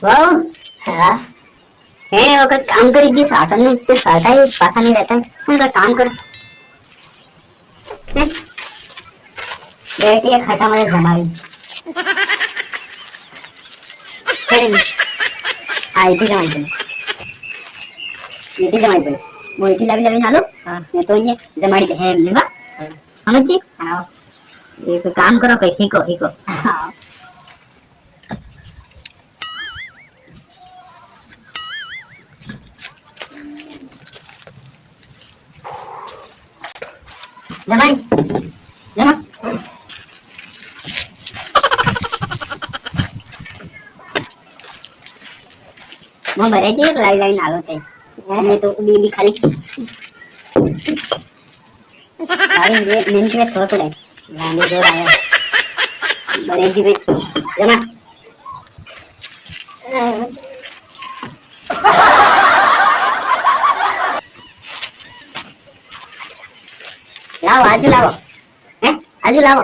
वाह हाँ એને વખત કામ કરી દી સાટન તે સાટાઈ પાસા નહીં રહેતા હું તો કામ કર બેટી ખાટા મને જમાવી ખેડી આઈટી જમાઈ દે મોઈટી લાવી નાલો ને તો ये જમાડી દે હે લેવા સમજી હા એક કામ કરો કઈ હીકો હા જમાઈ જમા मैं बरे जी एक लाइन आलो थे मैं तो बीबी खाली सारी ये नींद में थोड़ पड़े गाने जोर आया बरे जी भी जमा लाओ हैं आजू लाओ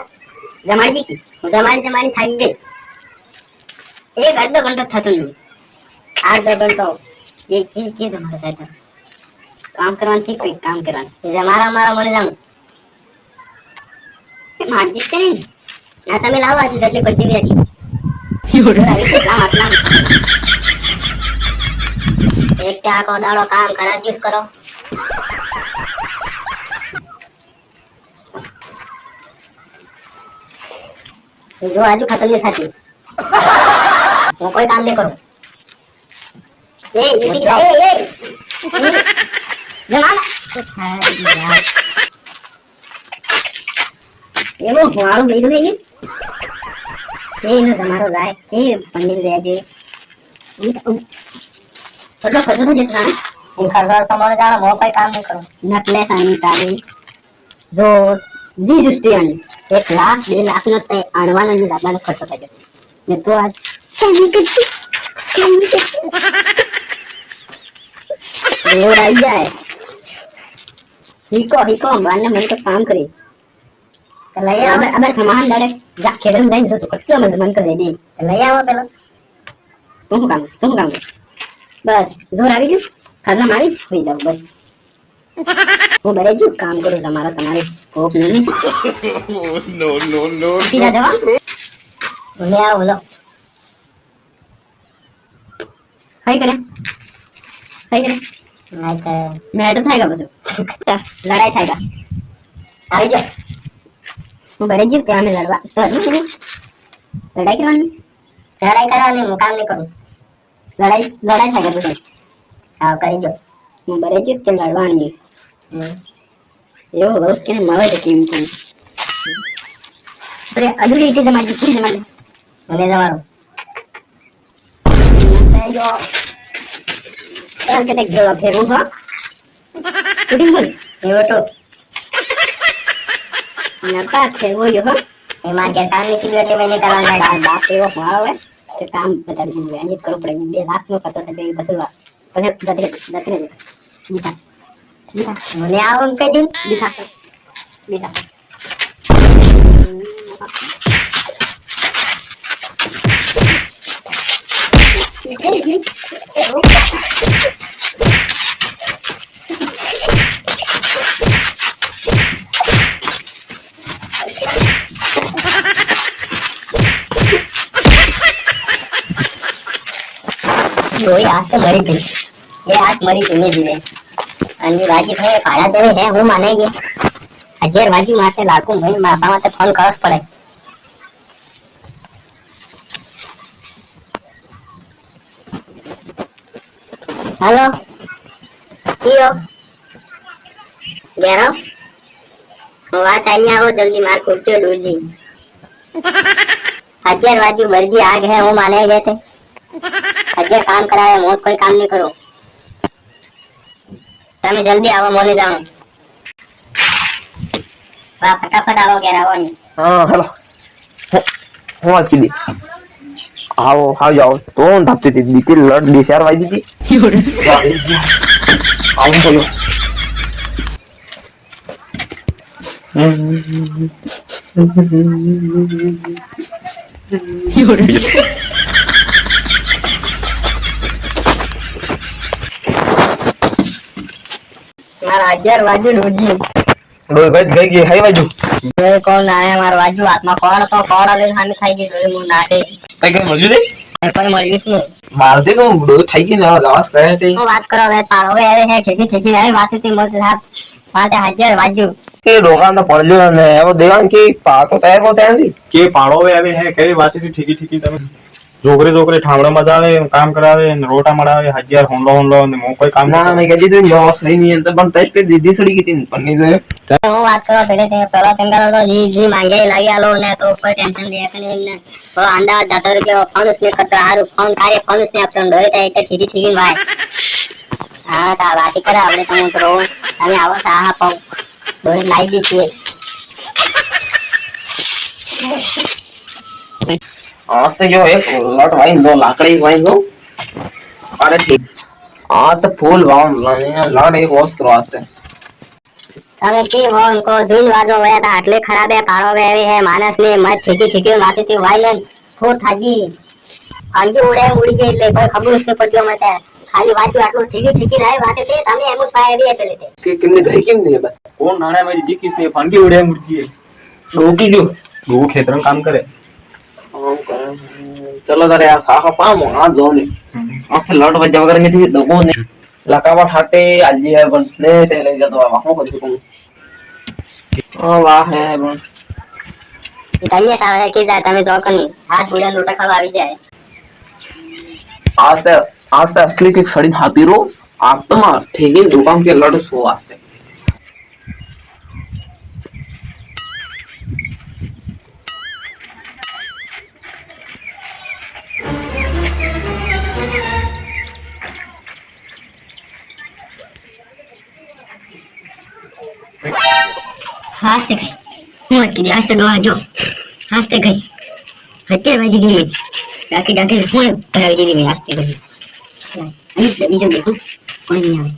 जमाड़ी जी की जमाड़ी थाकी गई एक अर्धो घंटो थतो नहीं 8-10 घंटो ये जमाड़ा था काम करवान ठीक कोई काम करवान ये हमारा मने जानो मार जीते नहीं ना तमे लाओ आज जटली पड़ती भी आजी काम आटला एक क्या को दाड़ो काम करा जिस करो जो आजू खत्म नहीं थाती वो कोई काम नहीं करो ए जमा ये वो हुआड़ो बेदो है ये इनो जमारो जाए के पंडित दे दे छोटो खर्चो जितना इन खर्चा समारे जाना वो कोई काम नहीं करो नकले सानी तारी जो जी जुस्टियन 1 लाख 2 लाख નો તે આણવાનો ની દાદાનો ખર્ચો થઈ ગયો ને તો આજ રોડ આવી જાય હીકો બારને મને તો કામ કરી લઈ આવો અબે સામાન દાડે જા ખેડન જઈને જો તો કટલો મન કરી દે લઈ આવો પેલા તું કામ બસ જોર આવી ગયું ખાના મારી હોઈ જાવ બસ वो बड़े जो काम करो हमारा तुम्हारे कोप नहीं नो सीधा जवाब बोले आओ बोलो हाय करे नहीं तो मैं तो थाएगा बस लड़ाई थाएगा आई जा वो बड़े जी क्या में लड़वा तो लड़ाई करवानी मुकाम नहीं करूं लड़ाई थाएगा बस हाँ करी जो वो बड़े जी के लड़वानी यो बहुत के मावे तो केम के अरे अधूरी इटे जमा મને જવાનું જો ચાલ કે દેખ જો ફેરું હો ઉડી બોલ એવો તો નતા ફેરવો જો હો એમાં કે કામ ની સીધી એટલે મેને કરવાના બાપ એવો મારો હે કે કામ બતા દીધું એ કરવું પડે 2 લાખ નો ખર્ચો થાય બસવા પણ જતે બીટા મને આવું કઈ બીટા ये आज तो मरी थी ये आज मरी थी नहीं जीवे अन्य बाजी है काढ़ा देवे है वो माने ये हजार बाजी मारते लाखों भाई मारता मारते फोन करस पड़े हेलो कियो गेरो વાત આની આવો જલ્દી માર કુટ્યો દૂજી हजार बाजी मर्जी आग है वो माने जैसे हजार काम कराया मौत कोई काम नहीं करो તમે જલ્દી આવો મોને જાઓ વા ફટાફટ આવો કે રાવણ હા હેલો હું આચી દી આવો હાવ જાઓ તો ધપતી દી દીતી લડ દી શેર વાઈ દીધી આવું બોલો મારા 11 વાગ્યું રોજી ડોલ ભાઈ ગઈ હાઈ બાજુ જોઈ કોણ આયા મારા વાગ્યું હાથમાં કોણ તો કોણ લઈને સામે ખાઈ ગઈ જોઈ હું નાટે કઈ કઈ મળ્યું નહીં કોઈ મળ્યું જ નહીં બાળતે કહું ડોલ થઈ ગઈ ને લાવાસ કરે તે હું વાત કરો હવે તારો હવે હે ઠેકી ઠેકી આવી વાત હતી મસ્ત સાહેબ વાતે 11 વાગ્યું કે દુકાન તો પડ્યો ને એવો દેવાન કે પાતો તૈયાર કો ત્યાંથી કે પાડો આવે હે કઈ વાત થી ઠીકી ઠીકી તમે જોગરે જોગરે ઠામડા મજાવે કામ કરાવે ને રોટા મડાવે હજાર હોંડો ને મો કોઈ કામ ના મેં કીધું તું જો સહી નહીં તો પણ ટેસ્ટ દીધી સડી ગઈ તી પણ નહીં હું વાત કરો પેલા તેંગા તો જી માંગે લાવી આલો ને તો કોઈ ટેન્શન લે કે એમને તો અંડા જતો કે ફોન ઉસને કરતા હારું ફોન કાર્ય ફોન ઉસને આપતો ડોય તા એટલે ઠીકી ઠીકી ભાઈ હા તા વાતી કરે આપણે તો હું તો રોજ અમે આવો સા હા પાઉં ડોય લાઈ દી છે आज तो जो एक लट वाइन दो लाकड़ी वाइन दो अरे ठीक आज तो फूल वाम लट एक वॉश करो आज तो તમે કી હો ઉनको જૂન વાજો વયા તા આટલે ખરાબ હે પાડો વેવે હે માનસ ને મત ઠીકી ઠીકી વાતી થી વાયલેન ફોટ થાજી આંજી ઉડી ગઈ એટલે કોઈ ખબર ઉસને પડ્યો મતે ખાલી વાતું આટલું ઠીકી ઠીકી રહે વાતે તે તમે એમુસ પાય આવી એટલે તે કે कितने गई किम नहीं बस કોણ નાણે મારી જી કિસને ફાંકી ઉડે મુરજી रोटी जो દો ખેતરમ કામ કરે चलो तारे यार साहा पाम हाथ जो ने आखे लट बजा वगैरह नहीं थी दबो ने लकावा ठाटे आली है बनने ते ले जा तो वाह कर सकूं हां वाह है बन તઈએ સાવે કે જા તમે જો કની હાથ ઉડે લોટા ખાવા આવી જાય आज तो असली के सड़ी हाथी रो आप तो मार ठीक है दुकान के लट सो आते હાસ્તે ગઈ હું કે હાસ્તે દોવા જો હાસ્તે ગઈ હચ્ચે વાજી દી મે બાકી ડાકે હું કરાવી દીધી મે હાસ્તે ગઈ અહીં જ બીજો દેખો કોઈ નહીં આવે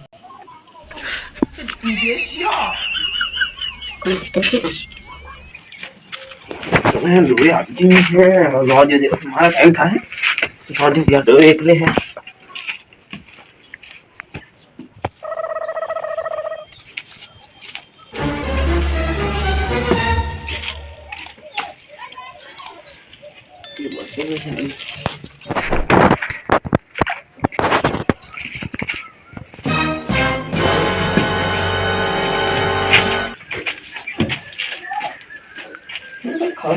કોઈ તો ઠીક છે मैं लोरी आती है रोज दे हमारा टाइम था है रोज दिया तो एकले है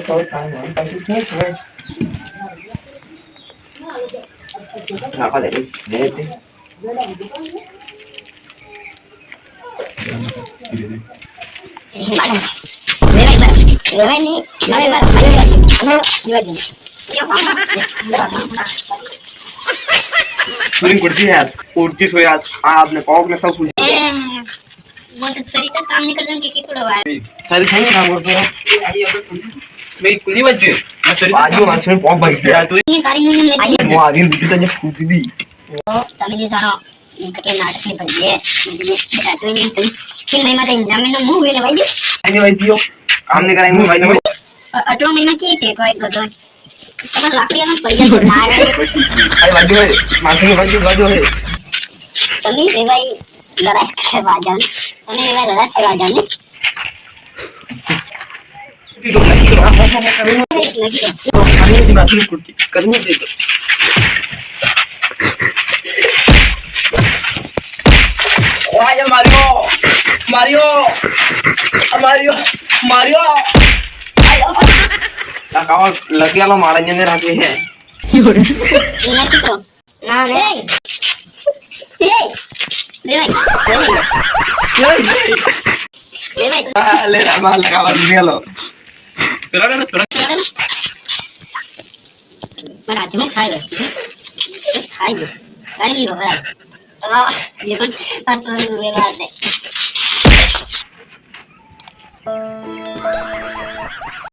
खाओ टाइम है ताकि ठीक है रखा दे दे રેવાય નહીં નવે વાર पूरी कुर्सी है कुर्सी सो यार आपने पॉक में सब कुछ वो तो शरीर का काम नहीं करते कि थोड़ा वार सारी खाई काम करते हो मेरी कुली बज गई मैं शरीर आज में पॉक बज गया तो ये कारी नहीं लगी वो आगे दूसरी तो जब फूटी दी તમે જે જાણો કે નાટક ની બજીએ એટલે તો નહીં કે મહિમા તો એક્ઝામ નો મૂવ એને વાઈ आगे भाई दियो काम नहीं कराएंगे भाई दियो અટલો મહિના કે તે કોઈ ગતો તમાર લાકડીનો પૈસા તો ના આવે भाई बाजू है मासी के बाजू है તમે એ ભાઈ લડાઈ કરવા જાન તમે એ ભાઈ લડાઈ કરવા જાન करनी चाहिए मारियो मारियो मारियो मारियो लगाओ लगे वाला मारा जने रखे हैं એના કીધો ના રે એ લે ભાઈ ले मार लगावा दिया लो चलो पर आज में खाएगा खाएगा अरे नहीं बड़ा तो ये कौन परसों हुए बात है